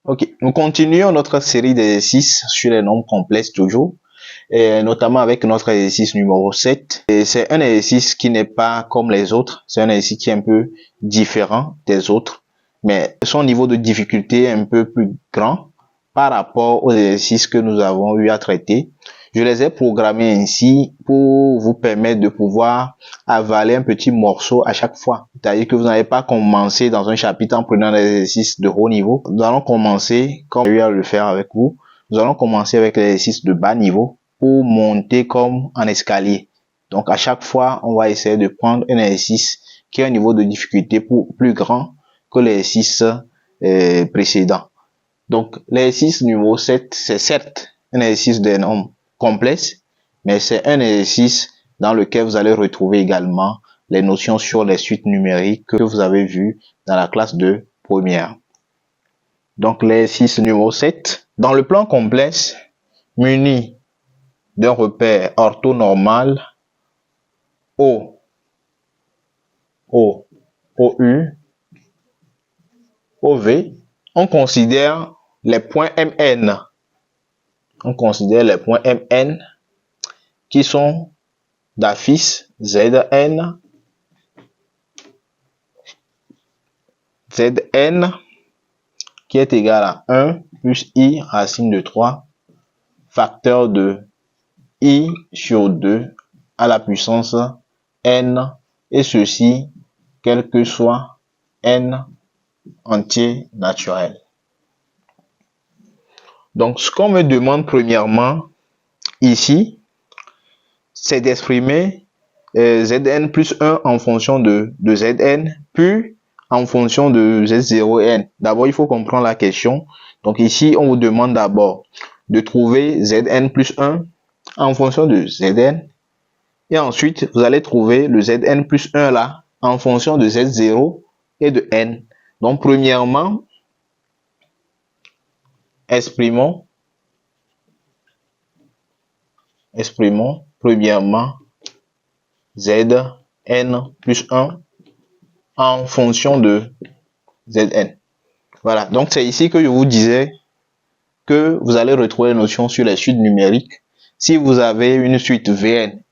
Ok, nous continuons notre série d'exercices sur les nombres complexes toujours, et notamment avec notre exercice numéro 7. Et c'est un exercice qui n'est pas comme les autres, c'est un exercice qui est un peu différent des autres, mais son niveau de difficulté est un peu plus grand par rapport aux exercices que nous avons eu à traiter. Je les ai programmés ainsi pour vous permettre de pouvoir avaler un petit morceau à chaque fois. C'est-à-dire que vous n'allez pas commencer dans un chapitre en prenant des exercices de haut niveau. Nous allons commencer, comme j'ai eu à le faire avec vous, nous allons commencer avec l'exercice de bas niveau pour monter comme en escalier. Donc à chaque fois, on va essayer de prendre un exercice qui a un niveau de difficulté plus grand que l'exercice précédent. Donc l'exercice numéro 7, c'est certes un exercice des nombres complexes, mais c'est un exercice dans lequel vous allez retrouver également les notions sur les suites numériques que vous avez vues dans la classe de première. Donc l'exercice numéro 7, dans le plan complexe, muni d'un repère orthonormal O, OU, OV, on considère les points MN. On considère les points MN qui sont d'affiche Zn qui est égal à 1 plus I racine de 3 facteur de I sur 2 à la puissance N, et ceci quel que soit N entier naturel. Donc ce qu'on me demande premièrement ici, c'est d'exprimer Zn plus 1 en fonction de Zn, puis en fonction de Z0 et N. D'abord, il faut comprendre la question. Donc ici, on vous demande d'abord de trouver Zn plus 1 en fonction de Zn. Et ensuite, vous allez trouver le Zn plus 1 là en fonction de Z0 et de N. Donc premièrement, exprimons premièrement Zn plus 1 en fonction de Zn. Voilà, donc c'est ici que je vous disais que vous allez retrouver les notions sur les suites numériques. Si vous avez une suite Vn,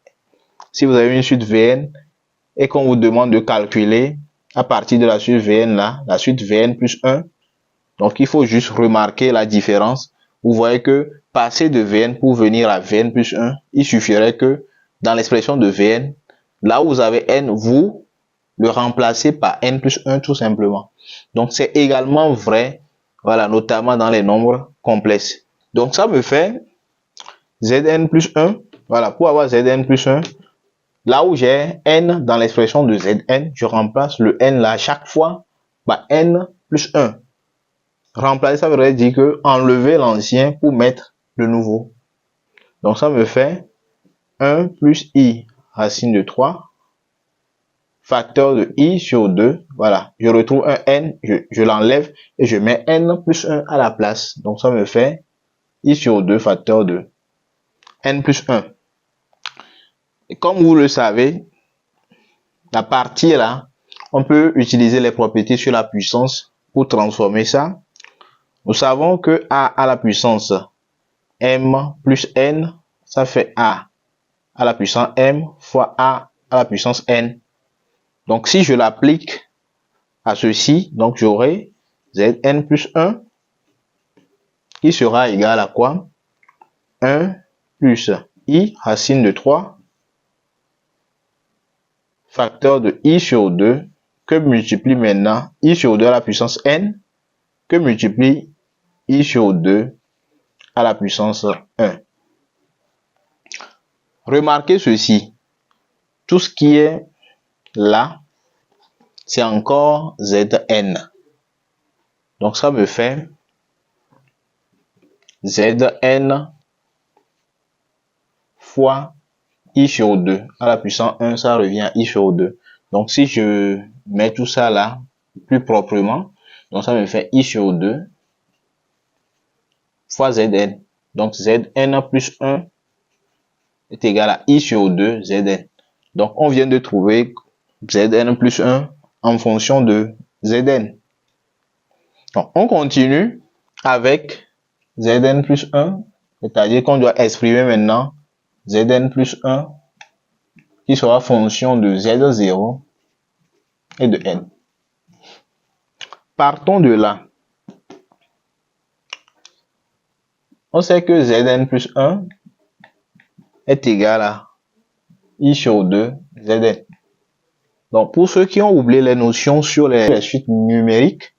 et qu'on vous demande de calculer à partir de la suite Vn là, la suite Vn plus 1, donc il faut juste remarquer la différence. Vous voyez que passer de Vn pour venir à Vn plus 1, il suffirait que dans l'expression de Vn, là où vous avez N, vous le remplacez par N plus 1 tout simplement. Donc c'est également vrai, voilà, notamment dans les nombres complexes. Donc ça me fait Zn plus 1, voilà, pour avoir Zn plus 1, là où j'ai N dans l'expression de Zn, je remplace le N là chaque fois par N plus 1. Remplacer, ça veut dire que enlever l'ancien pour mettre le nouveau. Donc ça me fait 1 plus I racine de 3 facteur de I sur 2. Voilà, je retrouve un N, je l'enlève et je mets N plus 1 à la place. Donc ça me fait I sur 2 facteur de N plus 1. Et comme vous le savez, la partie là, on peut utiliser les propriétés sur la puissance pour transformer ça. Nous savons que A à la puissance M plus N, ça fait A à la puissance M fois A à la puissance N. Donc si je l'applique à ceci, donc j'aurai Zn plus 1 qui sera égal à quoi? 1 plus I racine de 3 facteur de I sur 2 que multiplie maintenant I sur 2 à la puissance N que multiplie I sur 2 à la puissance 1. Remarquez ceci, tout ce qui est là, c'est encore Zn. Donc ça me fait Zn fois I sur 2 à la puissance 1, ça revient à I sur 2. Donc si je mets tout ça là, plus proprement, donc ça me fait I sur 2 fois Zn. Donc Zn plus 1 est égal à I sur 2 Zn. Donc on vient de trouver Zn plus 1 en fonction de Zn. Donc on continue avec Zn plus 1, c'est-à-dire qu'on doit exprimer maintenant Zn plus 1 qui sera fonction de Z0 et de N. Partons de là. On sait que Zn plus 1 est égal à I sur 2 Zn. Donc, pour ceux qui ont oublié les notions sur les suites numériques,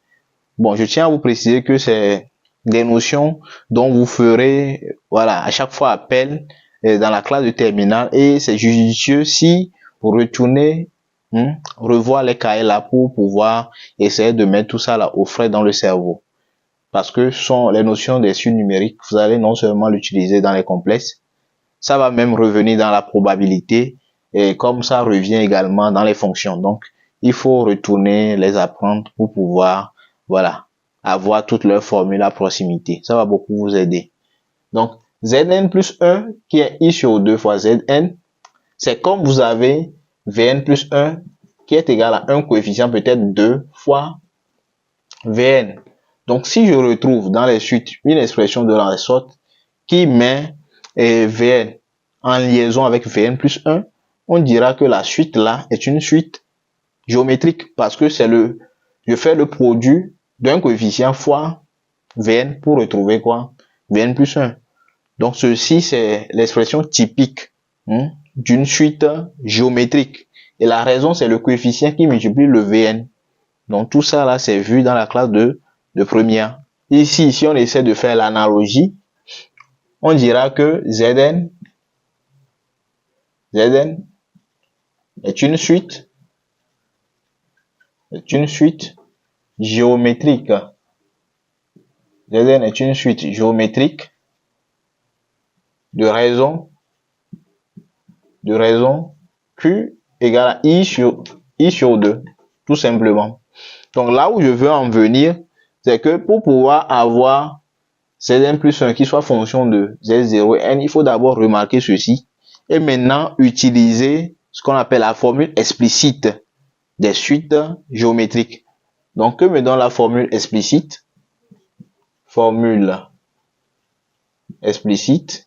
bon, je tiens à vous préciser que c'est des notions dont vous ferez, voilà, à chaque fois appel dans la classe de terminale, et c'est judicieux si vous retournez revoir les cahiers là pour pouvoir essayer de mettre tout ça là au frais dans le cerveau. Parce que ce sont les notions des suites numériques, vous allez non seulement l'utiliser dans les complexes, ça va même revenir dans la probabilité, et comme ça revient également dans les fonctions. Donc, il faut retourner les apprendre pour pouvoir, voilà, avoir toutes leurs formules à proximité. Ça va beaucoup vous aider. Donc, Zn plus 1, qui est I sur 2 fois Zn, c'est comme vous avez Vn plus 1, qui est égal à un coefficient peut-être 2 fois Vn. Donc, si je retrouve dans les suites une expression de la sorte qui met Vn en liaison avec Vn plus 1, on dira que la suite là est une suite géométrique parce que je fais le produit d'un coefficient fois Vn pour retrouver quoi? Vn plus 1. Donc, ceci, c'est l'expression typique d'une suite géométrique. Et la raison, c'est le coefficient qui multiplie le Vn. Donc, tout ça là, c'est vu dans la classe de première. Ici, si on essaie de faire l'analogie, on dira que Zn est une suite géométrique. Zn est une suite géométrique de raison Q égale à I sur 2, tout simplement. Donc là où je veux en venir, c'est que pour pouvoir avoir Zn plus 1 qui soit fonction de Z0 et N, il faut d'abord remarquer ceci et maintenant utiliser ce qu'on appelle la formule explicite des suites géométriques. Donc, que me donne la formule explicite? Formule explicite.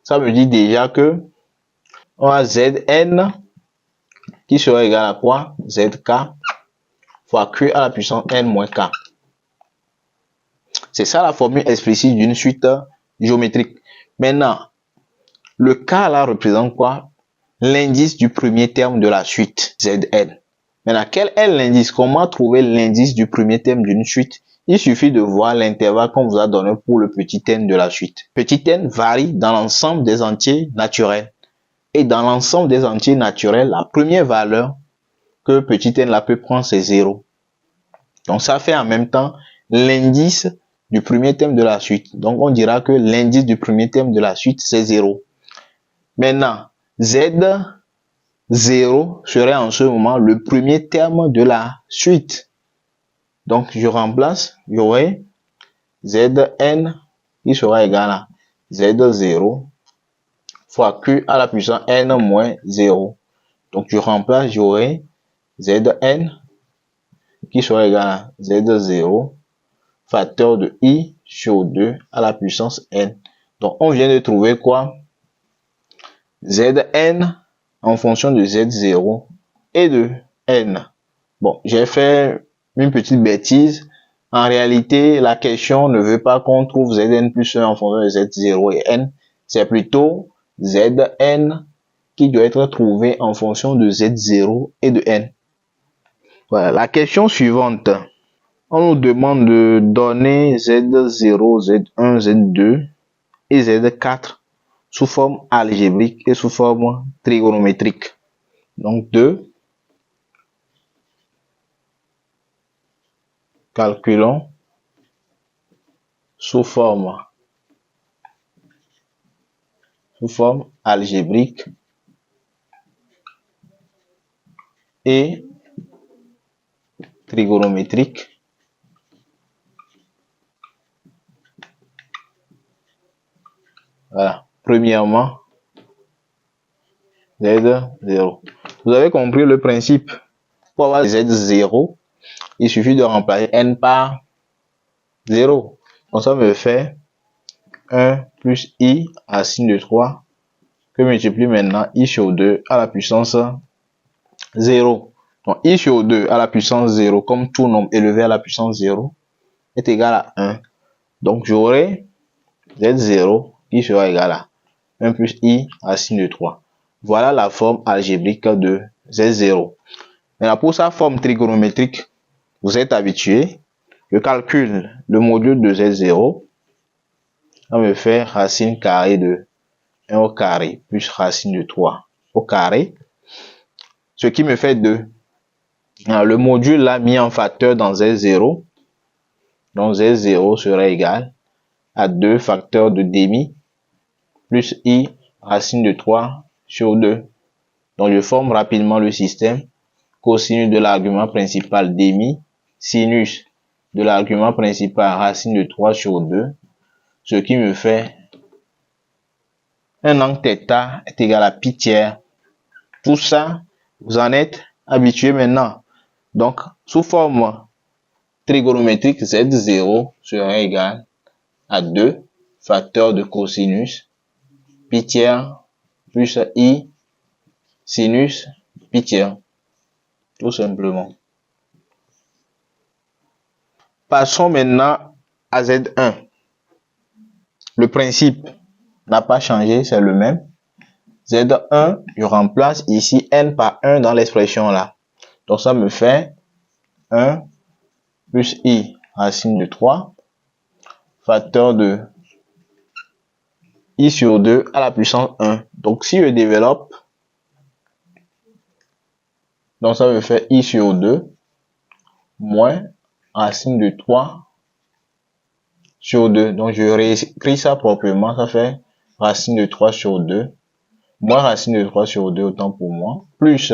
Ça me dit déjà que on a Zn qui sera égal à quoi? Zk fois Q à la puissance N moins K. C'est ça la formule explicite d'une suite géométrique. Maintenant, le K là représente quoi? L'indice du premier terme de la suite, Zn. Maintenant, quel est l'indice? Comment trouver l'indice du premier terme d'une suite? Il suffit de voir l'intervalle qu'on vous a donné pour le petit n de la suite. Petit n varie dans l'ensemble des entiers naturels. Et dans l'ensemble des entiers naturels, la première valeur que petit n là peut prendre, c'est 0. Donc, ça fait en même temps l'indice du premier terme de la suite. Donc, on dira que l'indice du premier terme de la suite, c'est 0. Maintenant, Z0 serait en ce moment le premier terme de la suite. Donc, je remplace, j'aurai Zn qui sera égal à Z0 fois Q à la puissance N moins 0. Donc, je remplace, j'aurai Zn qui sera égal à Z0 facteur de I sur 2 à la puissance N. Donc, on vient de trouver quoi? Zn en fonction de Z0 et de N. Bon, j'ai fait une petite bêtise. En réalité, la question ne veut pas qu'on trouve Zn plus 1 en fonction de Z0 et N. C'est plutôt Zn qui doit être trouvé en fonction de Z0 et de N. Voilà, la question suivante. On nous demande de donner Z0, Z1, Z2 et Z4 sous forme algébrique et sous forme trigonométrique. Donc, 2. Calculons sous forme algébrique et trigonométrique voilà. Premièrement, Z0. Vous avez compris le principe. Pour avoir Z0, il suffit de remplacer n par 0. Donc ça me fait 1 plus I racine de 3 que multiplie maintenant I sur 2 à la puissance 0. Donc I sur 2 à la puissance 0, comme tout nombre élevé à la puissance 0, est égal à 1. Donc j'aurai Z0 qui sera égal à 1 plus I racine de 3. Voilà la forme algébrique de Z0. Maintenant, pour sa forme trigonométrique, vous êtes habitué. Je calcule le module de Z0. Ça me fait racine carrée de 1 au carré plus racine de 3 au carré. Ce qui me fait 2. Alors, le module là mis en facteur dans Z0. Donc Z0 sera égal à 2 facteurs de demi plus I racine de 3 sur 2. Donc je forme rapidement le système. Cosinus de l'argument principal demi, sinus de l'argument principal racine de 3 sur 2, ce qui me fait un angle θ est égal à pi tiers. Tout ça, vous en êtes habitué maintenant. Donc, sous forme trigonométrique, Z0 sera égal à 2 facteurs de cosinus pi tiers plus I sinus pi tiers. Tout simplement. Passons maintenant à Z1. Le principe n'a pas changé, c'est le même. Z1, je remplace ici n par 1 dans l'expression là. Donc ça me fait 1 plus I racine de 3, facteur de I sur 2 à la puissance 1. Donc si je développe, donc ça me fait I sur 2 moins racine de 3 sur 2. Donc je réécris ça proprement, ça fait racine de 3 sur 2, moins racine de 3 sur 2, autant pour moi, plus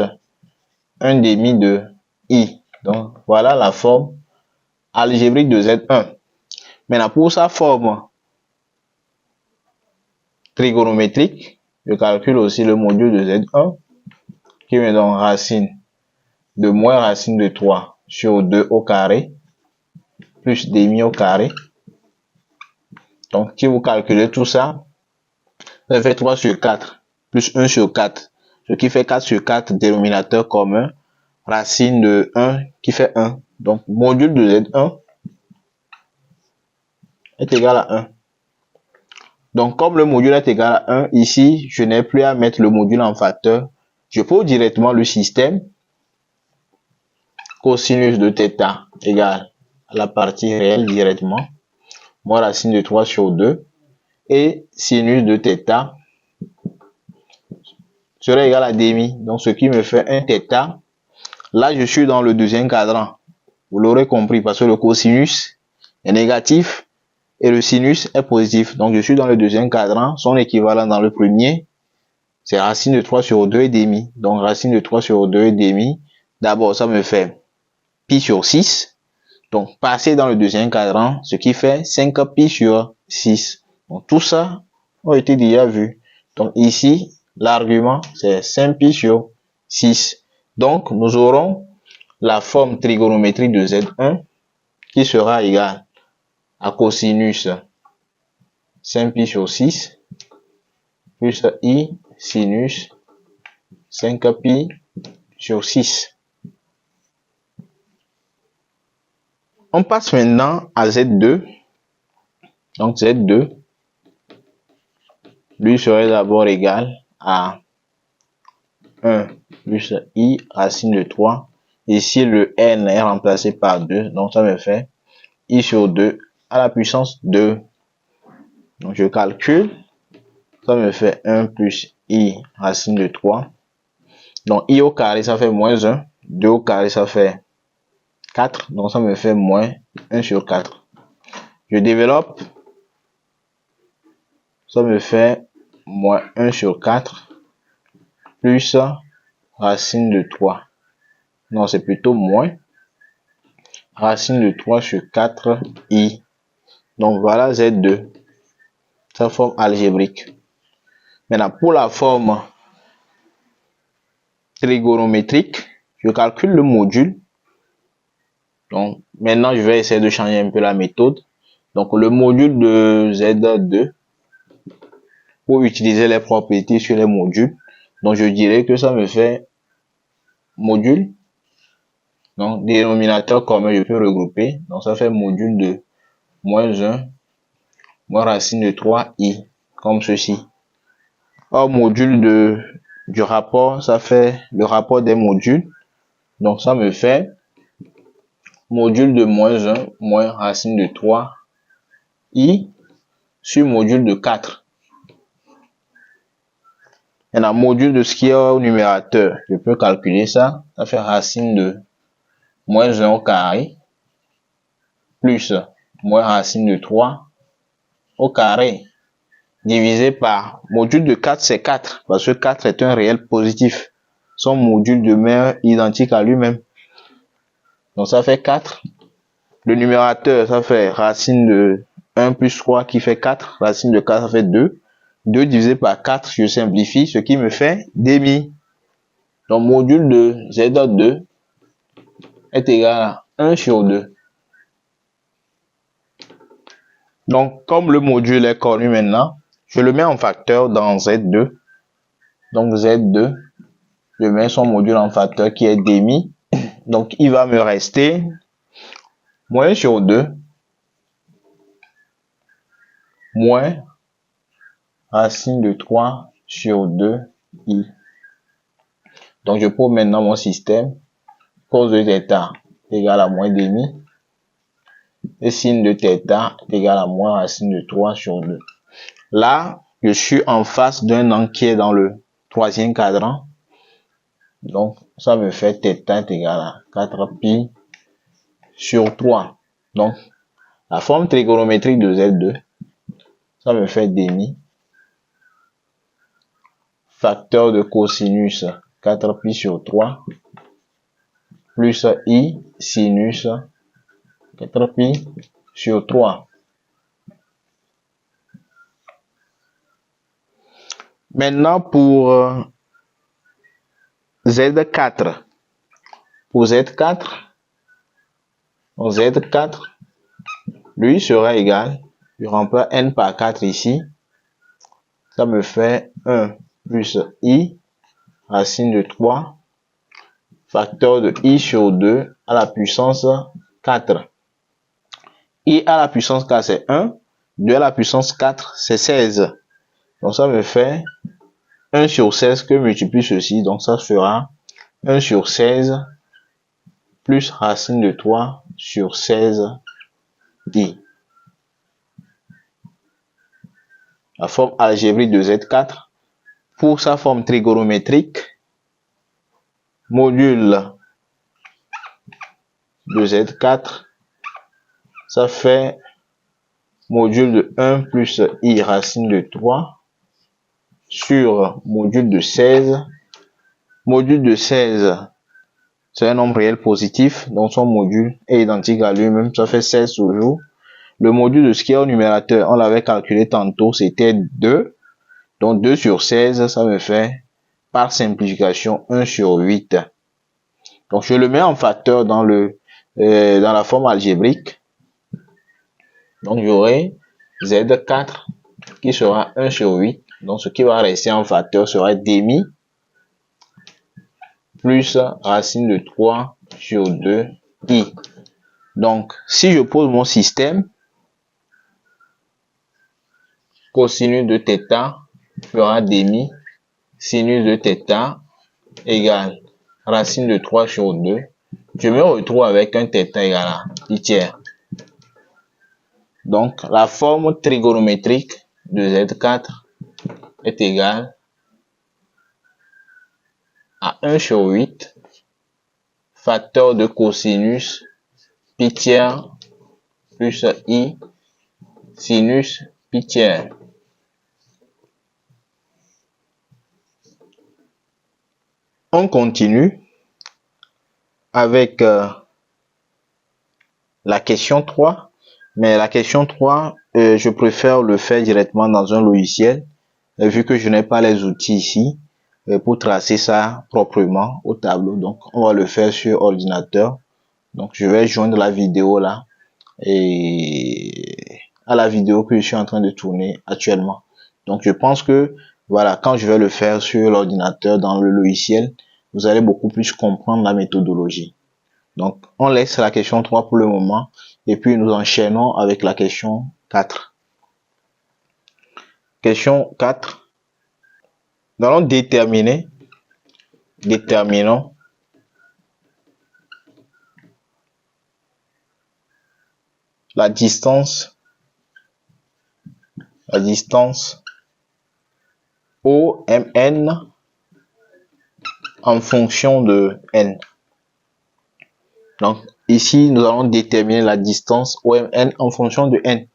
1 demi de I. Donc voilà la forme algébrique de Z1. Maintenant pour sa forme trigonométrique, je calcule aussi le module de Z1 qui me donne racine de moins racine de 3 sur 2 au carré plus demi au carré. Donc si vous calculez tout ça, ça fait 3 sur 4 plus 1 sur 4, ce qui fait 4 sur 4 dénominateur commun, racine de 1 qui fait 1. Donc module de Z1 est égal à 1. Donc comme le module est égal à 1, ici je n'ai plus à mettre le module en facteur. Je pose directement le système cosinus de θ égale à la partie réelle directement, moins racine de 3 sur 2, et sinus de θ serait égal à demi. Donc ce qui me fait un θ. Là je suis dans le deuxième cadran. Vous l'aurez compris parce que le cosinus est négatif et le sinus est positif. Donc je suis dans le deuxième cadran. Son équivalent dans le premier, c'est racine de 3 sur 2 et demi. Donc racine de 3 sur 2 et demi. D'abord ça me fait pi sur 6. Donc passer dans le deuxième cadran, ce qui fait 5 pi sur 6. Donc tout ça a été déjà vu. Donc ici, l'argument c'est 5 pi sur 6. Donc nous aurons la forme trigonométrique de Z1 qui sera égale à cosinus 5 pi sur 6 plus I sinus 5 pi sur 6. On passe maintenant à Z2. Donc Z2 lui serait d'abord égal à 1 plus I racine de 3. Ici le n est remplacé par 2. Donc ça me fait I sur 2 à la puissance 2. Donc je calcule. Ça me fait 1 plus I racine de 3. Donc I au carré ça fait moins 1. 2 au carré ça fait 4. Donc ça me fait moins 1 sur 4. Je développe. Ça me fait moins 1 sur 4 plus racine de 3. Non, c'est plutôt moins racine de 3 sur 4i. Donc voilà Z2. Sa forme algébrique. Maintenant, pour la forme trigonométrique, je calcule le module Donc, maintenant, je vais essayer de changer un peu la méthode. Donc, le module de Z2, pour utiliser les propriétés sur les modules. Donc, je dirais que ça me fait module. Donc, dénominateur commun, je peux regrouper. Donc, ça fait module de moins 1, moins racine de 3i, comme ceci. Or, module du rapport, ça fait le rapport des modules. Donc, ça me fait module de moins 1, moins racine de 3i sur module de 4. Maintenant, module de ce qui est au numérateur, je peux calculer ça. Ça fait racine de moins 1 au carré plus moins racine de 3 au carré divisé par module de 4, c'est 4 parce que 4 est un réel positif. Son module demeure identique à lui-même. Donc ça fait 4. Le numérateur, ça fait racine de 1 plus 3 qui fait 4. Racine de 4, ça fait 2. 2 divisé par 4, je simplifie, ce qui me fait demi. Donc module de Z2 est égal à 1 sur 2. Donc, comme le module est connu maintenant, je le mets en facteur dans Z2. Donc, Z2, je mets son module en facteur qui est demi. Donc, il va me rester moins sur 2 moins racine de 3 sur 2i. Donc, je pose maintenant mon système. Cos de θ égale à moins demi. Et sin de θ égale à moins racine de 3 sur 2. Là, je suis en face d'un angle qui est dans le troisième quadrant. Donc, ça me fait θ est égal à 4pi sur 3. Donc, la forme trigonométrique de Z2, ça me fait demi. Facteur de cosinus 4pi sur 3 plus i sinus 4pi sur 3. Maintenant, pour Z4. Pour Z4, Z4, lui sera égal, je remplace n par 4 ici, ça me fait 1 plus i racine de 3, facteur de i sur 2 à la puissance 4. I à la puissance 4 c'est 1, 2 à la puissance 4 c'est 16. Donc ça me fait 1 sur 16 que multiplie ceci, donc ça fera 1 sur 16 plus racine de 3 sur 16 i. La forme algébrique de Z4. Pour sa forme trigonométrique, module de Z4, ça fait module de 1 plus i racine de 3 sur module de 16. Module de 16, c'est un nombre réel positif, donc son module est identique à lui-même, ça fait 16 toujours. Le module de ce qui est au numérateur, on l'avait calculé tantôt, c'était 2. Donc 2 sur 16, ça me fait, par simplification, 1 sur 8. Donc je le mets en facteur dans la forme algébrique. Donc j'aurai Z4 qui sera 1 sur 8. Donc ce qui va rester en facteur sera demi plus racine de 3 sur 2i. Donc si je pose mon système, cosinus de θ fera demi sinus de θ égale racine de 3 sur 2. Je me retrouve avec un θ égal à pi tiers. Donc, la forme trigonométrique de Z4 est égale à 1 sur 8, facteur de cosinus pi tiers plus i sinus pi tiers. On continue avec la question 3. Mais la question 3, je préfère le faire directement dans un logiciel, vu que je n'ai pas les outils ici pour tracer ça proprement au tableau. Donc, on va le faire sur ordinateur. Donc, je vais joindre la vidéo là et à la vidéo que je suis en train de tourner actuellement. Donc, je pense que, voilà, quand je vais le faire sur l'ordinateur dans le logiciel, vous allez beaucoup plus comprendre la méthodologie. Donc, on laisse la question 3 pour le moment et puis nous enchaînons avec la question 4. Question 4. Nous allons déterminons la distance OMN en fonction de n. Donc, ici, nous allons déterminer la distance OMN en fonction de n.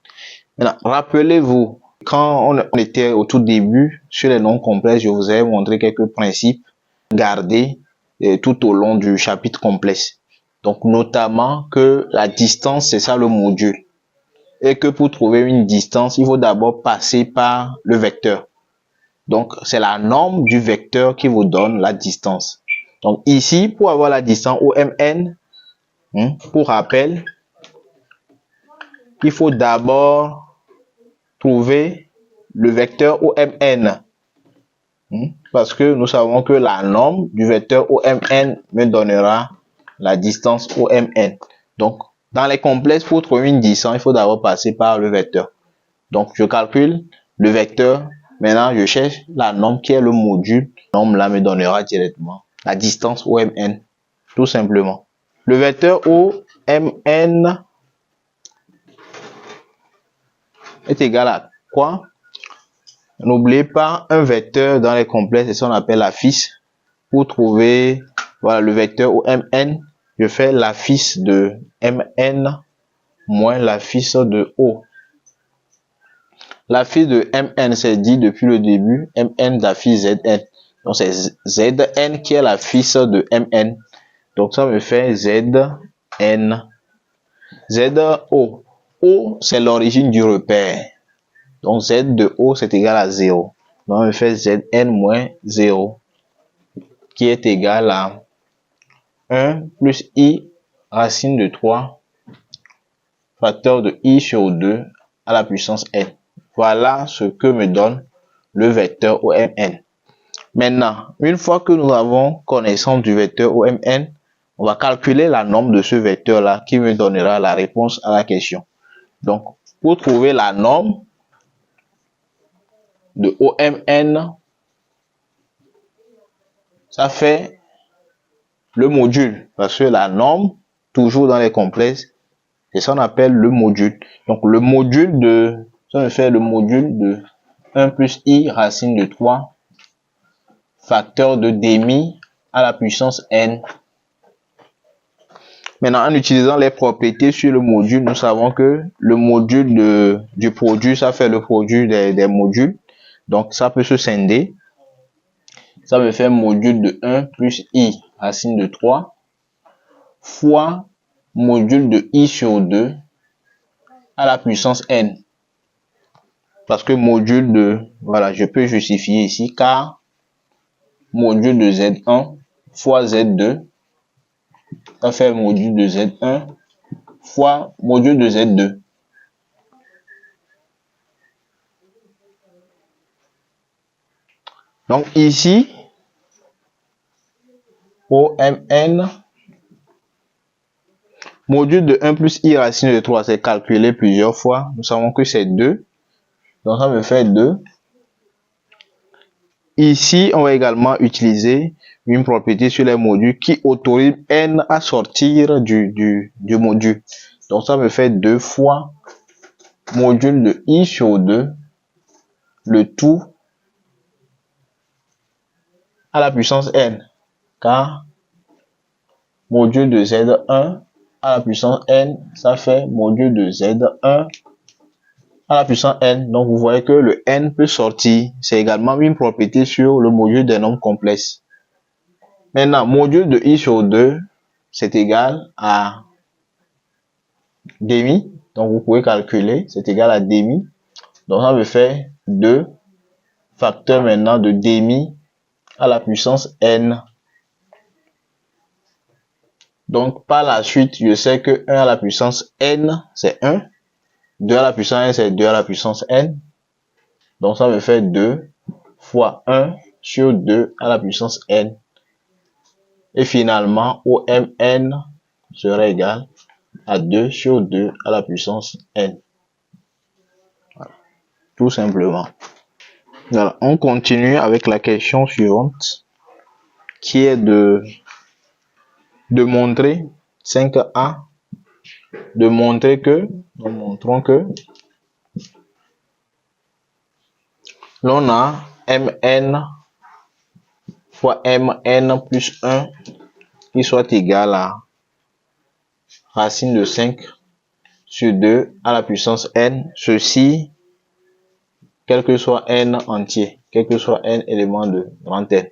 Maintenant, rappelez-vous, quand on était au tout début sur les nombres complexes, je vous ai montré quelques principes gardés tout au long du chapitre complexe. Donc, notamment que la distance, c'est ça le module. Et que pour trouver une distance, il faut d'abord passer par le vecteur. Donc, c'est la norme du vecteur qui vous donne la distance. Donc, ici, pour avoir la distance OMN, pour rappel, il faut d'abord trouver le vecteur OMN. Parce que nous savons que la norme du vecteur OMN me donnera la distance OMN. Donc, dans les complexes, pour trouver une distance, il faut d'abord passer par le vecteur. Donc, je calcule le vecteur. Maintenant, je cherche la norme qui est le module. La norme là me donnera directement la distance OMN, tout simplement. Le vecteur OMN est égal à quoi? N'oubliez pas, un vecteur dans les complexes, c'est ce qu'on appelle l'affixe. Pour trouver voilà, le vecteur OMN, je fais l'affixe de MN moins l'affixe de O. L'affixe de MN, c'est dit depuis le début, MN d'affixe ZN. Donc, c'est ZN qui est l'affixe de MN. Donc, ça me fait ZN. ZO. O, c'est l'origine du repère. Donc, Z de O, c'est égal à 0. Donc, on me fait Zn moins 0, qui est égal à 1 plus I racine de 3 facteur de I sur 2 à la puissance n. Voilà ce que me donne le vecteur OMN. Maintenant, une fois que nous avons connaissance du vecteur OMN, on va calculer la norme de ce vecteur-là qui me donnera la réponse à la question. Donc, pour trouver la norme de OMN, ça fait le module. Parce que la norme, toujours dans les complexes, c'est ça qu'on appelle le module. Donc, le module de, ça me fait le module de 1 plus I racine de 3 facteur de demi à la puissance n. Maintenant, en utilisant les propriétés sur le module, nous savons que le module du produit, ça fait le produit des modules. Donc, ça peut se scinder. Ça me fait module de 1 plus I racine de 3 fois module de I sur 2 à la puissance n. Parce que module de, voilà, je peux justifier ici, car module de Z1 fois Z2, ça fait module de Z1 fois module de Z2. Donc ici, OMN, module de 1 plus I racine de 3, c'est calculé plusieurs fois. Nous savons que c'est 2. Donc ça me fait 2. Ici, on va également utiliser une propriété sur les modules qui autorise n à sortir du module. Donc ça me fait 2 fois module de I sur 2, le tout à la puissance n, car module de Z1 à la puissance n, ça fait module de Z1 à la puissance n. Donc vous voyez que le n peut sortir. C'est également une propriété sur le module des nombres complexes. Maintenant, module de I sur 2, c'est égal à demi. Donc vous pouvez calculer, c'est égal à demi. Donc ça me fait 2 facteur maintenant de demi à la puissance n. Donc, par la suite, je sais que 1 à la puissance n, c'est 1. 2 à la puissance n, c'est 2 à la puissance n. Donc, ça me fait 2 fois 1 sur 2 à la puissance n. Et finalement, OMN serait égal à 2 sur 2 à la puissance n. Voilà. Tout simplement. Voilà. On continue avec la question suivante, qui est de montrer 5a, de montrer que, nous montrons que l'on a mn fois mn plus 1 qui soit égal à racine de 5 sur 2 à la puissance n, ceci quel que soit n entier, quel que soit n éléments de grand N.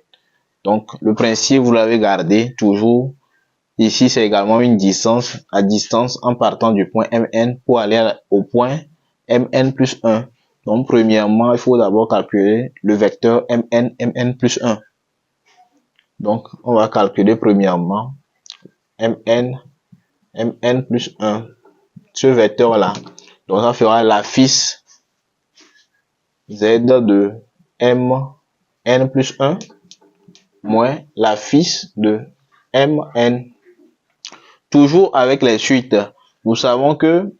Donc le principe, vous l'avez gardé toujours. Ici, c'est également une distance, à distance en partant du point mn pour aller au point mn plus 1. Donc premièrement, il faut d'abord calculer le vecteur mn plus 1. Donc on va calculer premièrement mn plus 1, ce vecteur là. Donc ça fera la fils z de mn plus 1 moins la fils de mn. Toujours avec les suites, nous savons que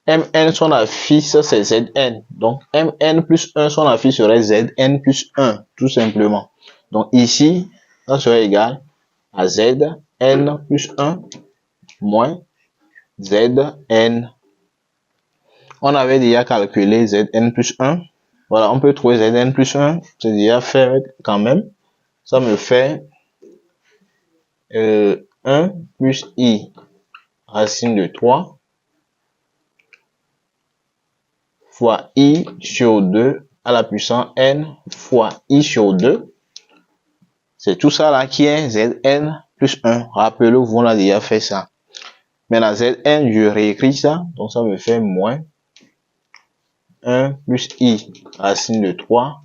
mn son affiche c'est zn. Donc mn plus 1 son affiche serait zn plus 1, tout simplement. Donc ici, ça serait égal à zn plus 1 moins zn. On avait déjà calculé zn plus 1. Voilà, on peut trouver zn plus 1. C'est déjà fait quand même. Ça me fait 1 plus i racine de 3 fois i sur 2 à la puissance n fois i sur 2. C'est tout ça là qui est zn plus 1. Rappelez-vous, on a déjà fait ça. Maintenant, zn, je réécris ça. Donc, ça me fait moins 1 plus i racine de 3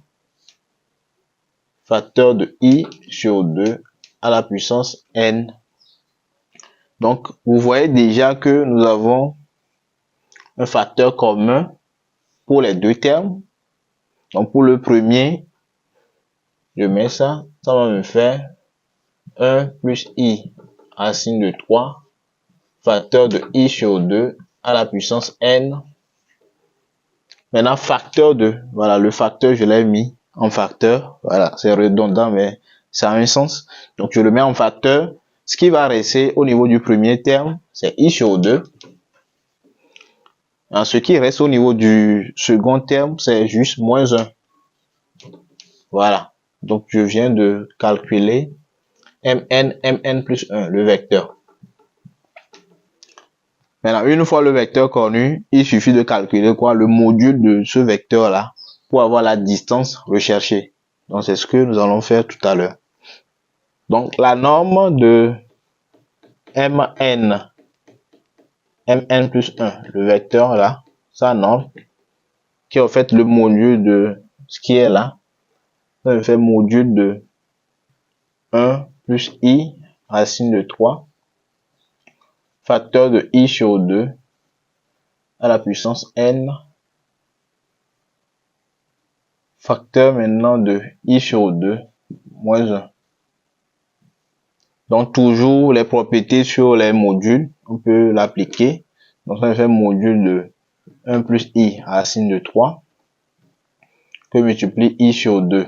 facteur de i sur 2 à la puissance n. Donc, vous voyez déjà que nous avons un facteur commun pour les deux termes. Donc, pour le premier, je mets ça. Ça va me faire 1 plus i racine de 3 facteur de i sur 2 à la puissance n. Maintenant, facteur de, voilà, le facteur, je l'ai mis en facteur. Voilà, c'est redondant, mais ça a un sens. Donc, je le mets en facteur. Ce qui va rester au niveau du premier terme, c'est i sur 2. Alors, ce qui reste au niveau du second terme, c'est juste moins 1. Voilà. Donc, je viens de calculer mn plus 1, le vecteur. Maintenant, une fois le vecteur connu, il suffit de calculer quoi? Le module de ce vecteur-là pour avoir la distance recherchée. Donc, c'est ce que nous allons faire tout à l'heure. Donc, la norme de mn plus 1, le vecteur là, sa norme, qui est en fait le module de ce qui est là, ça me fait module de 1 plus i racine de 3 facteur de i sur 2 à la puissance n facteur maintenant de i sur 2 moins 1. Donc toujours les propriétés sur les modules, on peut l'appliquer. Donc ça me fait module de 1 plus i racine de 3 que multiplie i sur 2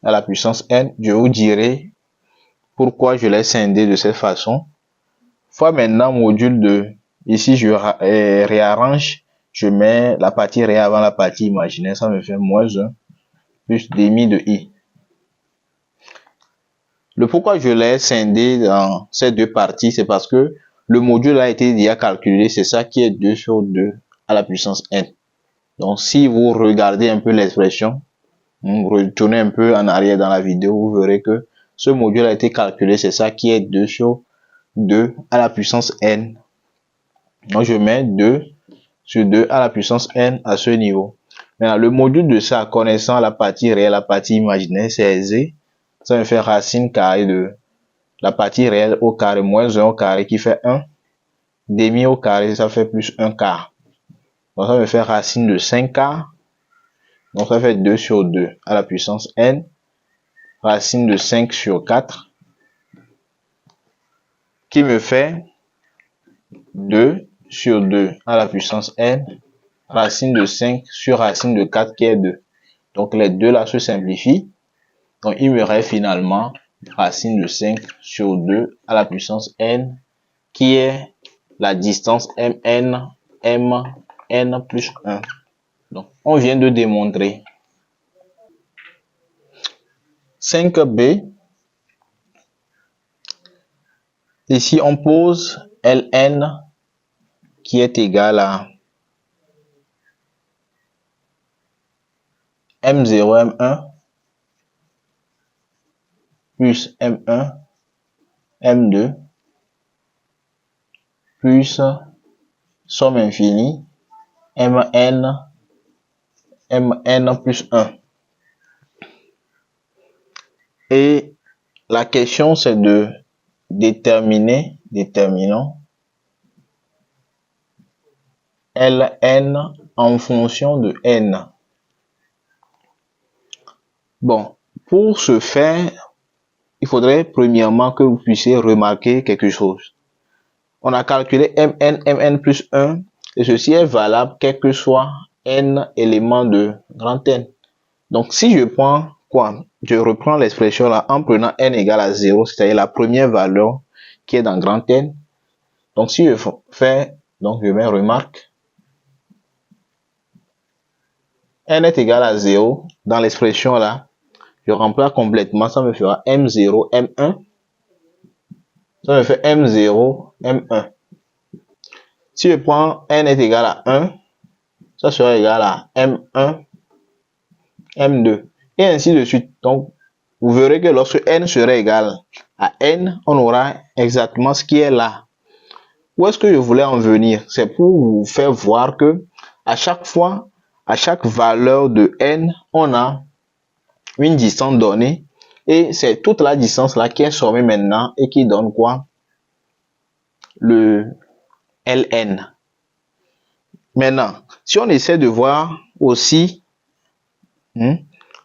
à la puissance n. Je vous dirai pourquoi je l'ai scindé de cette façon. Fois maintenant module de, ici je réarrange, je mets la partie réelle avant la partie imaginaire, ça me fait moins 1 plus demi de i. Le pourquoi je l'ai scindé dans ces deux parties, c'est parce que le module a été déjà calculé, c'est ça qui est 2 sur 2 à la puissance n. Donc si vous regardez un peu l'expression, vous retournez un peu en arrière dans la vidéo, vous verrez que ce module a été calculé, c'est ça qui est 2 sur 2 à la puissance n. Donc je mets 2 sur 2 à la puissance n à ce niveau. Maintenant, le module de ça, connaissant la partie réelle, la partie imaginaire, c'est aisé. Ça me fait racine carrée de la partie réelle au carré moins 1 au carré qui fait 1. Demi au carré, ça fait plus 1 quart. Donc ça me fait racine de 5 quarts. Donc ça fait 2 sur 2 à la puissance n. Racine de 5 sur 4. Qui me fait 2 sur 2 à la puissance n. Racine de 5 sur racine de 4 qui est 2. Donc les deux là se simplifient. Donc il me reste finalement racine de 5 sur 2 à la puissance n qui est la distance mn plus 1. Donc on vient de démontrer 5b. Ici on pose Ln qui est égal à M0 M1 plus M1 M2 plus somme infinie Mn plus 1. Et la question c'est de déterminons Ln en fonction de n. Bon, pour ce faire, il faudrait premièrement que vous puissiez remarquer quelque chose. On a calculé Mn plus 1 et ceci est valable quel que soit n éléments de grand N. Donc si je prends quoi? Je reprends l'expression là en prenant n égale à 0, c'est-à-dire la première valeur qui est dans grand N. Donc si je fais, donc je mets remarque, n est égal à 0, dans l'expression là, je remplace complètement, ça me fera M0, M1. Ça me fait M0, M1. Si je prends n est égal à 1, ça sera égal à M1, M2. Et ainsi de suite. Donc, vous verrez que lorsque n serait égal à n, on aura exactement ce qui est là. Où est-ce que je voulais en venir? C'est pour vous faire voir que à chaque fois, à chaque valeur de n, on a une distance donnée. Et c'est toute la distance là qui est sommée maintenant et qui donne quoi? Le Ln. Maintenant, si on essaie de voir aussi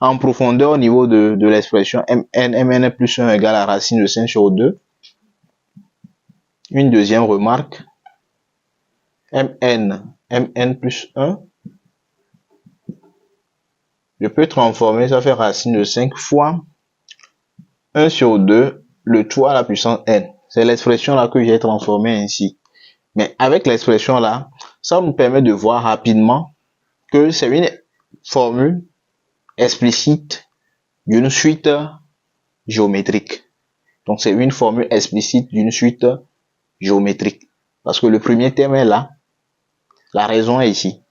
en profondeur au niveau de l'expression Mn plus 1 égale à racine de 5 sur 2, une deuxième remarque, Mn plus 1, je peux transformer, ça fait racine de 5 fois 1 sur 2, le tout à la puissance n. C'est l'expression là que j'ai transformée ainsi. Mais avec l'expression là, ça nous permet de voir rapidement que c'est une formule explicite d'une suite géométrique. Donc c'est une formule explicite d'une suite géométrique. Parce que le premier terme est là, la raison est ici.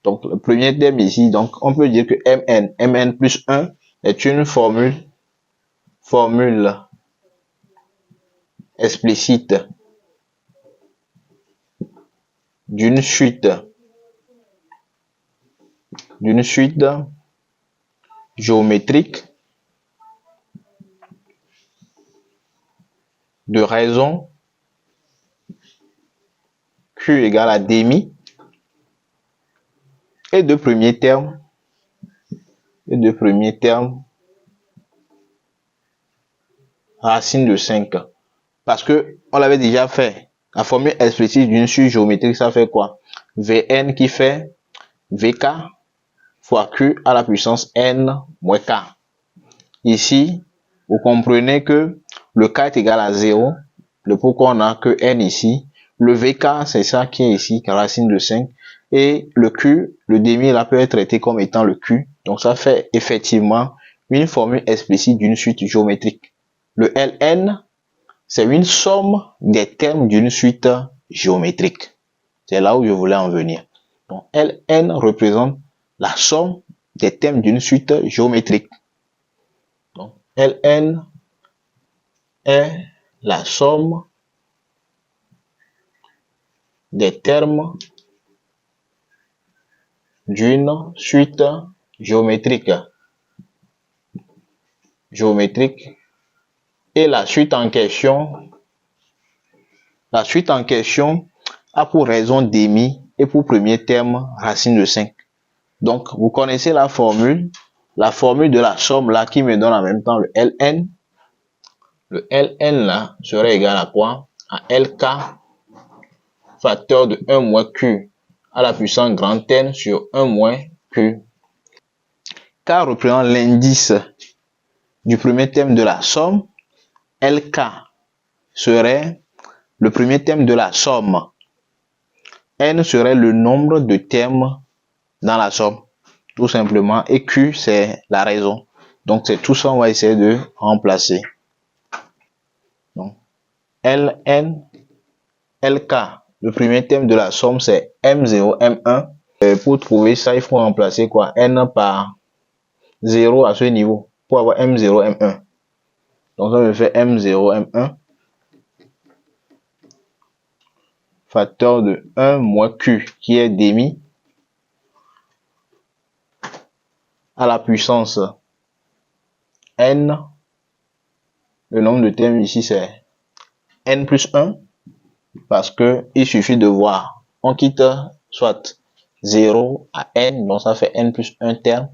Donc le premier terme ici, donc on peut dire que Mn plus 1 est une formule explicite d'une suite géométrique de raison Q égale à demi et de premier terme racine de 5. Parce que on l'avait déjà fait. La formule explicite d'une suite géométrique, ça fait quoi? Vn qui fait Vk fois Q à la puissance n moins K. Ici, vous comprenez que le K est égal à 0. Le pourquoi on a que n ici. Le Vk, c'est ça qui est ici, racine de 5. Et le Q, le demi là peut être traité comme étant le Q. Donc ça fait effectivement une formule explicite d'une suite géométrique. Le Ln, c'est une somme des termes d'une suite géométrique. C'est là où je voulais en venir. Donc Ln représente la somme des termes d'une suite géométrique. Donc Ln est la somme des termes d'une suite géométrique. Et la suite en question a pour raison demi et pour premier terme racine de 5. Donc, vous connaissez la formule de la somme là qui me donne en même temps le Ln. Le Ln là serait égal à quoi? À Lk facteur de 1 moins Q à la puissance grand N sur 1 moins Q. K représentant l'indice du premier terme de la somme, Lk serait le premier terme de la somme. N serait le nombre de termes dans la somme, tout simplement. Et Q, c'est la raison. Donc, c'est tout ça, on va essayer de remplacer. Donc, Ln, Lk, le premier terme de la somme, c'est M0, M1. Pour trouver ça, il faut remplacer quoi? N par 0 à ce niveau pour avoir M0, M1. Donc, ça me fait M0, M1 facteur de 1 moins Q qui est demi à la puissance N. Le nombre de termes ici c'est N plus 1 parce que il suffit de voir. On quitte soit 0 à N, donc ça fait N plus 1 terme.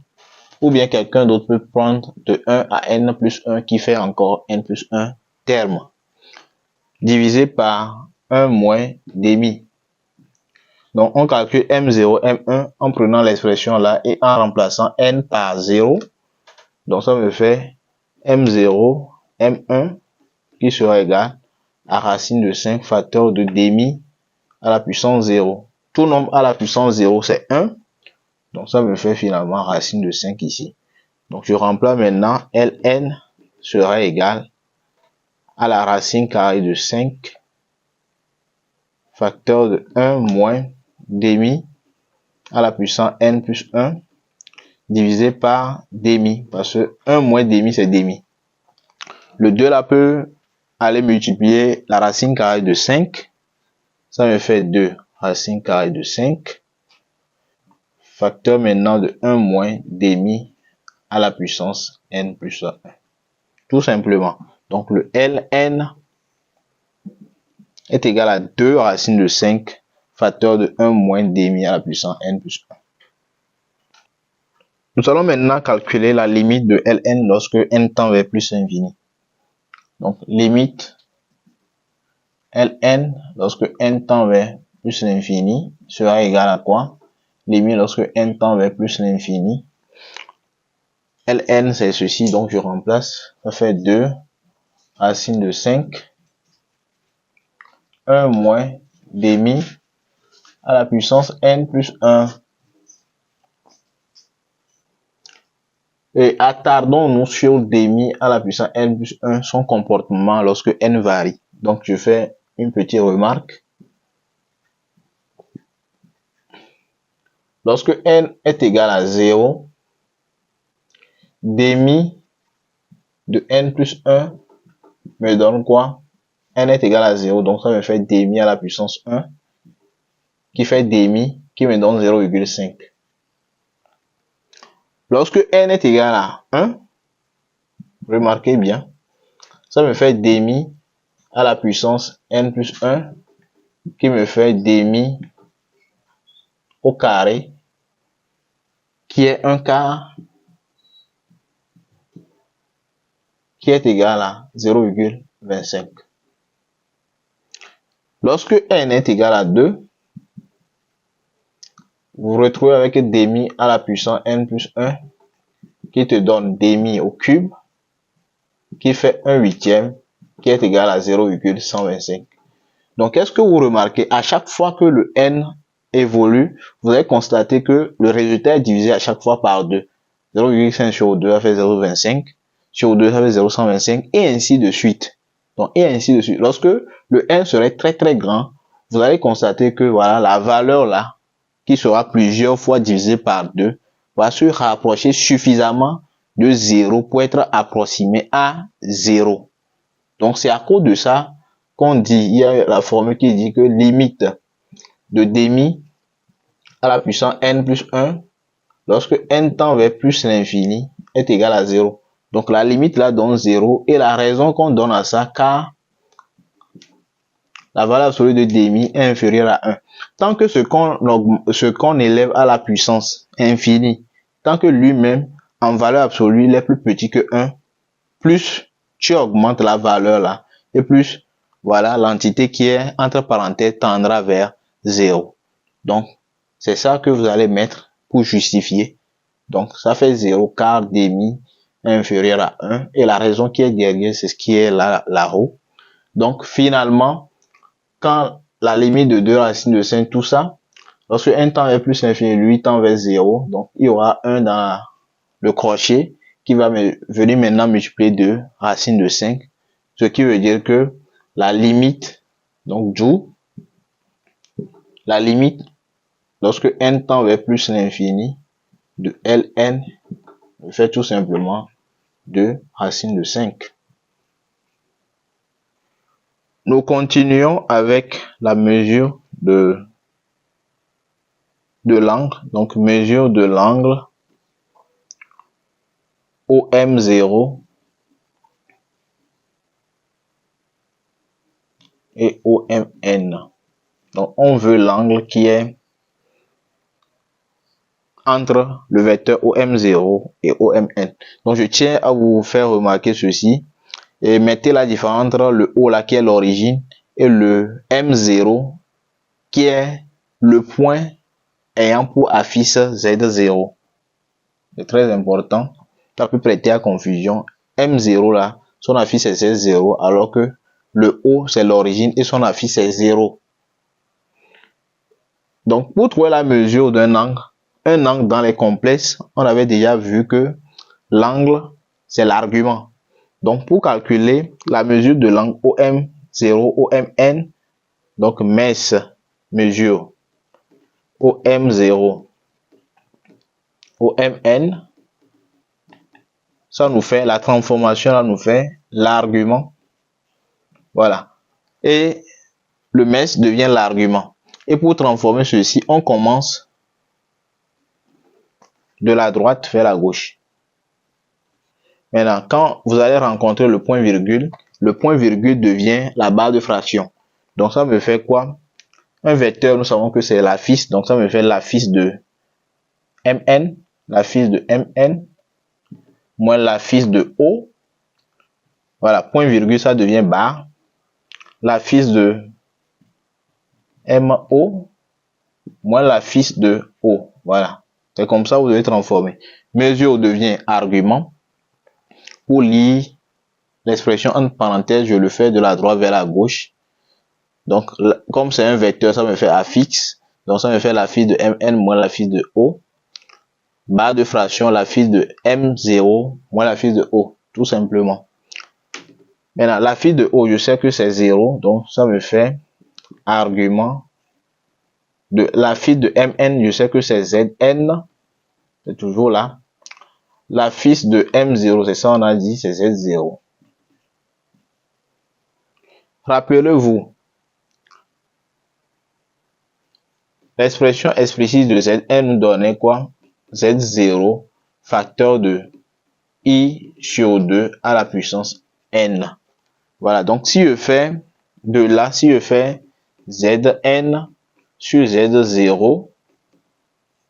Ou bien quelqu'un d'autre peut prendre de 1 à N plus 1 qui fait encore N plus 1 terme. Divisé par 1 moins demi. Donc on calcule M0, M1 en prenant l'expression là et en remplaçant N par 0. Donc ça me fait M0, M1 qui sera égal à racine de 5 facteur de demi à la puissance 0. Tout nombre à la puissance 0 c'est 1. Donc ça me fait finalement racine de 5 ici. Donc je remplace maintenant Ln sera égal à la racine carrée de 5 facteur de 1 moins demi à la puissance n plus 1 divisé par demi, parce que 1 moins demi c'est demi. Le 2 là peut aller multiplier la racine carrée de 5, ça me fait 2 racine carrée de 5 facteur maintenant de 1 moins demi à la puissance n plus 1. Tout simplement. Donc le Ln est égal à 2 racine de 5 facteur de 1 moins demi à la puissance n plus 1. Nous allons maintenant calculer la limite de Ln lorsque n tend vers plus l'infini. Donc limite Ln lorsque n tend vers plus l'infini sera égal à quoi? Limite lorsque n tend vers plus l'infini. Ln c'est ceci, donc je remplace, ça fait 2 racine de 5 1 moins demi à la puissance n plus 1. Et attardons-nous sur demi à la puissance n plus 1, son comportement lorsque n varie. Donc je fais une petite remarque. Lorsque n est égal à 0, demi de n plus 1 me donne quoi? N est égal à 0, donc ça me fait demi à la puissance 1, qui fait demi, qui me donne 0,5. Lorsque n est égal à 1, remarquez bien, ça me fait demi à la puissance n plus 1, qui me fait demi au carré, qui est 1 quart, qui est égal à 0,25. Lorsque n est égal à 2, vous vous retrouvez avec demi à la puissance n plus 1, qui te donne demi au cube, qui fait 1 huitième, qui est égal à 0,125. Donc, qu'est-ce que vous remarquez? À chaque fois que le n évolue, vous allez constater que le résultat est divisé à chaque fois par 2. 0,5 sur 2, ça fait 0,25. Sur 2, ça fait 0,125. Et ainsi de suite. Donc, et ainsi de suite. Lorsque le n serait très très grand, vous allez constater que voilà, la valeur là, qui sera plusieurs fois divisée par 2, va se rapprocher suffisamment de 0 pour être approximé à 0. Donc, c'est à cause de ça qu'on dit, il y a la formule qui dit que limite de demi à la puissance n plus 1, lorsque n tend vers plus l'infini, est égal à 0. Donc la limite là donne 0 et la raison qu'on donne à ça, car la valeur absolue de demi est inférieure à 1. Tant que ce qu'on élève à la puissance infinie, tant que lui-même en valeur absolue il est plus petit que 1, plus tu augmentes la valeur là, et plus voilà l'entité qui est entre parenthèses tendra vers 0. Donc c'est ça que vous allez mettre pour justifier. Donc ça fait 0 car demi est inférieur à 1 et la raison qui est derrière c'est ce qui est là-haut. Donc finalement, quand la limite de 2 racines de 5, tout ça, lorsque n tend vers plus l'infini, lui tend vers 0, donc il y aura 1 dans le crochet qui va venir maintenant multiplier 2 racines de 5, ce qui veut dire que la limite, donc d'où la limite lorsque n tend vers plus l'infini de Ln fait tout simplement 2 racines de 5. Nous continuons avec la mesure de l'angle. Donc mesure de l'angle OM0 et OMN. Donc on veut l'angle qui est entre le vecteur OM0 et OMN. Donc je tiens à vous faire remarquer ceci et mettez la différence entre le O là qui est l'origine et le M0 qui est le point ayant pour affiche Z0. C'est très important. Ça peut prêter à confusion. M0 là, son affiche c'est Z0 alors que le O c'est l'origine et son affiche c'est 0. Donc pour trouver la mesure d'un angle, un angle dans les complexes, on avait déjà vu que l'angle c'est l'argument. Donc pour calculer la mesure de l'angle OM0, OMN, donc MES mesure OM0, OMN, ça nous fait la transformation, là nous fait l'argument. Voilà. Et le MES devient l'argument. Et pour transformer ceci, on commence de la droite vers la gauche. Maintenant, quand vous allez rencontrer le point virgule devient la barre de fraction. Donc ça me fait quoi? Un vecteur, nous savons que c'est l'affiche, donc ça me fait l'affiche de Mn, l'affiche de Mn, moins l'affiche de O. Voilà, point virgule, ça devient barre. L'affiche de MO, moins l'affiche de O. Voilà, c'est comme ça que vous devez transformer. Mesure devient argument. Pour lire l'expression entre parenthèses, je le fais de la droite vers la gauche. Donc, comme c'est un vecteur, ça me fait affixe. Donc, ça me fait l'affiche de Mn moins l'affiche de O. Barre de fraction, l'affiche de M0 moins l'affiche de O. Tout simplement. Maintenant, l'affiche de O, je sais que c'est 0. Donc, ça me fait argument de l'affiche de Mn, je sais que c'est Zn. C'est toujours là. L'affiche de M0, c'est ça on a dit, c'est Z0. Rappelez-vous, l'expression explicite de Zn nous donnait quoi? Z0 facteur de I sur 2 à la puissance N. Voilà, donc si je fais de là, si je fais Zn sur Z0,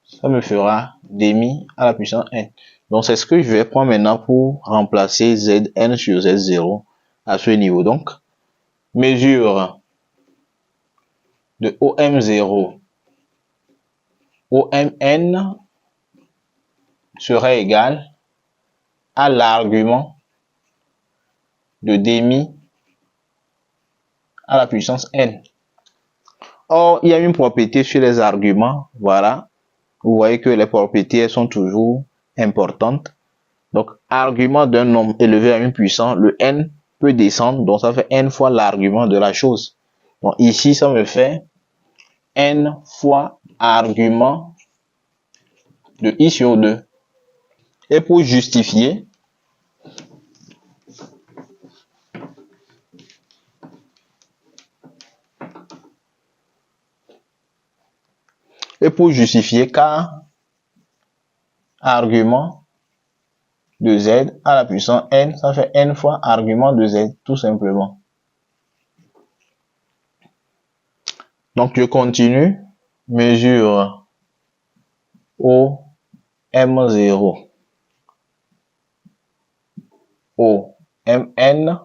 ça me fera demi à la puissance N. Donc c'est ce que je vais prendre maintenant pour remplacer Zn sur Z0 à ce niveau. Donc, mesure de OM0, OMN serait égal à l'argument de demi à la puissance N. Or, il y a une propriété sur les arguments, voilà. Vous voyez que les propriétés sont toujours importantes. Donc, argument d'un nombre élevé à une puissance, le N peut descendre, donc ça fait N fois l'argument de la chose. Donc ici, ça me fait N fois argument de I sur 2. Et pour justifier, car argument de z à la puissance n, ça fait n fois argument de z, tout simplement. Donc, je continue. Mesure O M0 O Mn,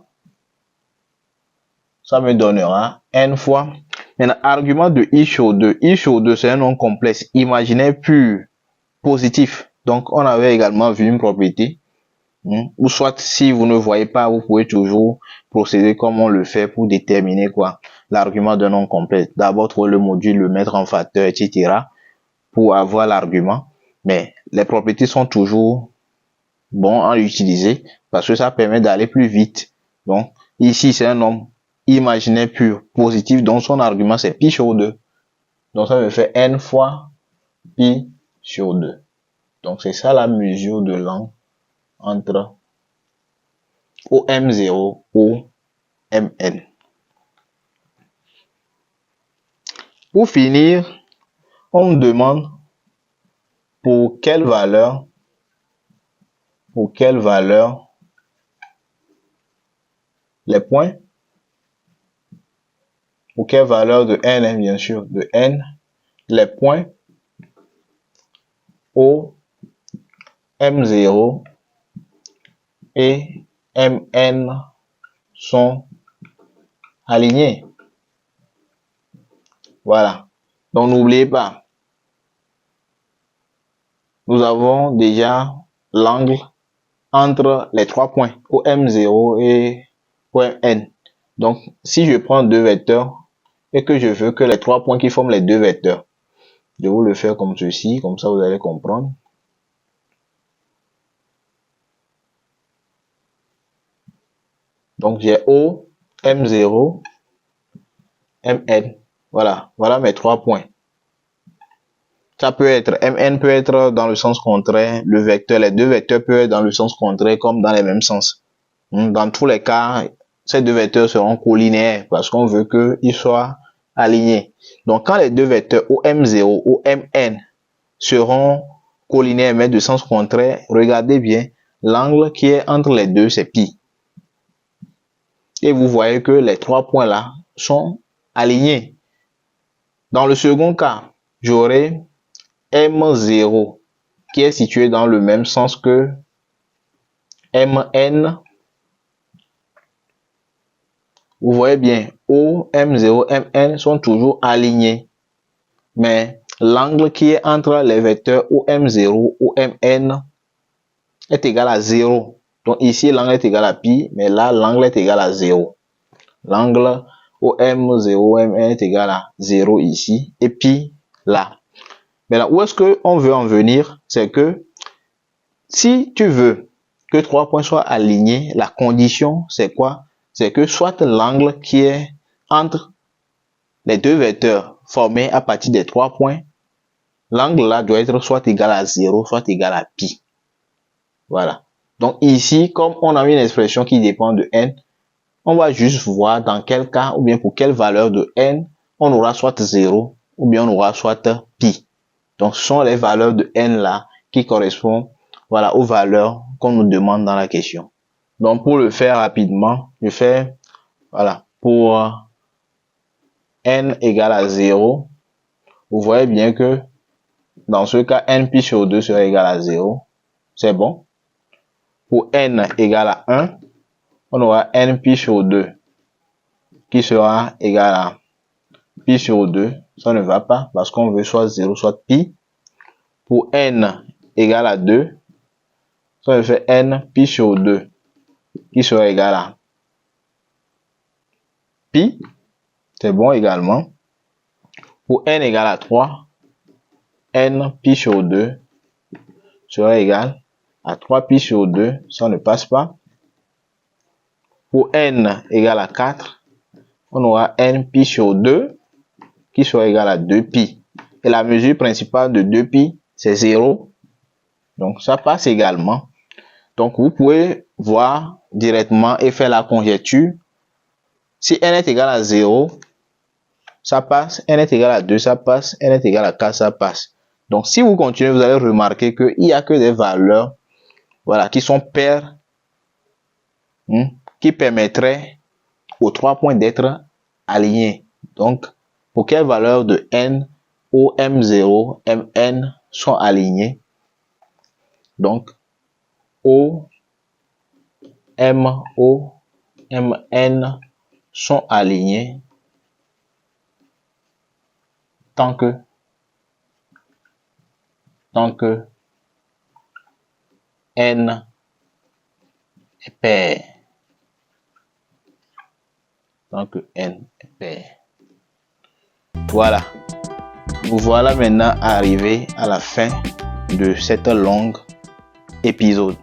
ça me donnera n fois. Maintenant, argument de I sur 2. I sur 2, c'est un nombre complexe imaginaire pur, positif. Donc, on avait également vu une propriété. Ou soit, si vous ne voyez pas, vous pouvez toujours procéder comme on le fait pour déterminer quoi, l'argument d'un nombre complexe. D'abord, trouver le module, le mettre en facteur, etc. pour avoir l'argument. Mais les propriétés sont toujours bons à utiliser parce que ça permet d'aller plus vite. Donc, ici, c'est un nombre imaginaire pur, positif, donc son argument, c'est pi sur 2. Donc, ça me fait n fois pi sur 2. Donc, c'est ça la mesure de l'angle entre OM0 ou MN. Pour finir, on me demande pour quelle valeur les points, pour quelle valeur de n, bien sûr, de n, les points O, M0 et Mn sont alignés. Voilà. Donc, n'oubliez pas, nous avons déjà l'angle entre les trois points OM0 et OMN. Donc, si je prends deux vecteurs et que je veux que les trois points qui forment les deux vecteurs, je vais vous le faire comme ceci, comme ça vous allez comprendre. Donc, j'ai O, M0, Mn. Voilà, voilà mes trois points. Ça peut être, Mn peut être dans le sens contraire, le vecteur, les deux vecteurs peuvent être dans le sens contraire comme dans les mêmes sens. Dans tous les cas, ces deux vecteurs seront collinéaires parce qu'on veut qu'ils soient alignés. Donc, quand les deux vecteurs OM0 ou Mn seront collinéaires mais de sens contraire, regardez bien, l'angle qui est entre les deux, c'est pi. Et vous voyez que les trois points là sont alignés. Dans le second cas, j'aurai M0 qui est situé dans le même sens que Mn. Vous voyez bien, O, M0, Mn sont toujours alignés. Mais l'angle qui est entre les vecteurs OM0 ou Mn est égal à 0. Donc ici, l'angle est égal à pi, mais là, l'angle est égal à 0. L'angle OM0, Mn est égal à 0 ici, et pi là. Maintenant, où est-ce qu'on veut en venir? C'est que si tu veux que trois points soient alignés, la condition, c'est quoi? C'est que soit l'angle qui est entre les deux vecteurs formés à partir des trois points, l'angle là doit être soit égal à 0, soit égal à pi. Voilà. Donc ici, comme on a une expression qui dépend de n, on va juste voir dans quel cas ou bien pour quelle valeur de n, on aura soit 0 ou bien on aura soit pi. Donc ce sont les valeurs de n là qui correspondent, voilà, aux valeurs qu'on nous demande dans la question. Donc pour le faire rapidement, je fais, voilà, pour n égale à 0, vous voyez bien que dans ce cas, n pi sur 2 sera égal à 0. C'est bon. Pour n égale à 1, on aura n pi sur 2 qui sera égal à pi sur 2. Ça ne va pas parce qu'on veut soit 0, soit pi. Pour n égale à 2, ça me fait n pi sur 2 qui sera égal à pi. C'est bon également. Pour n égale à 3, n pi sur 2 sera égal à 3 pi sur 2. Ça ne passe pas. Pour n égale à 4, on aura n pi sur 2 qui sera égal à 2 pi. Et la mesure principale de 2 pi, c'est 0. Donc, ça passe également. Donc, vous pouvez voir directement et faire la conjecture. Si n est égal à 0, ça passe. N est égal à 2, ça passe. N est égal à 4, ça passe. Donc, si vous continuez, vous allez remarquer qu'il n'y a que des valeurs voilà, qui sont pairs, qui permettraient aux 3 points d'être alignés. Donc, pour quelle valeur de n O M0, Mn sont alignés? Donc, O, Mo, Mn sont alignés tant que n est pair. Tant que n est pair. Voilà. Nous voilà maintenant arrivés à la fin de cette longue épisode.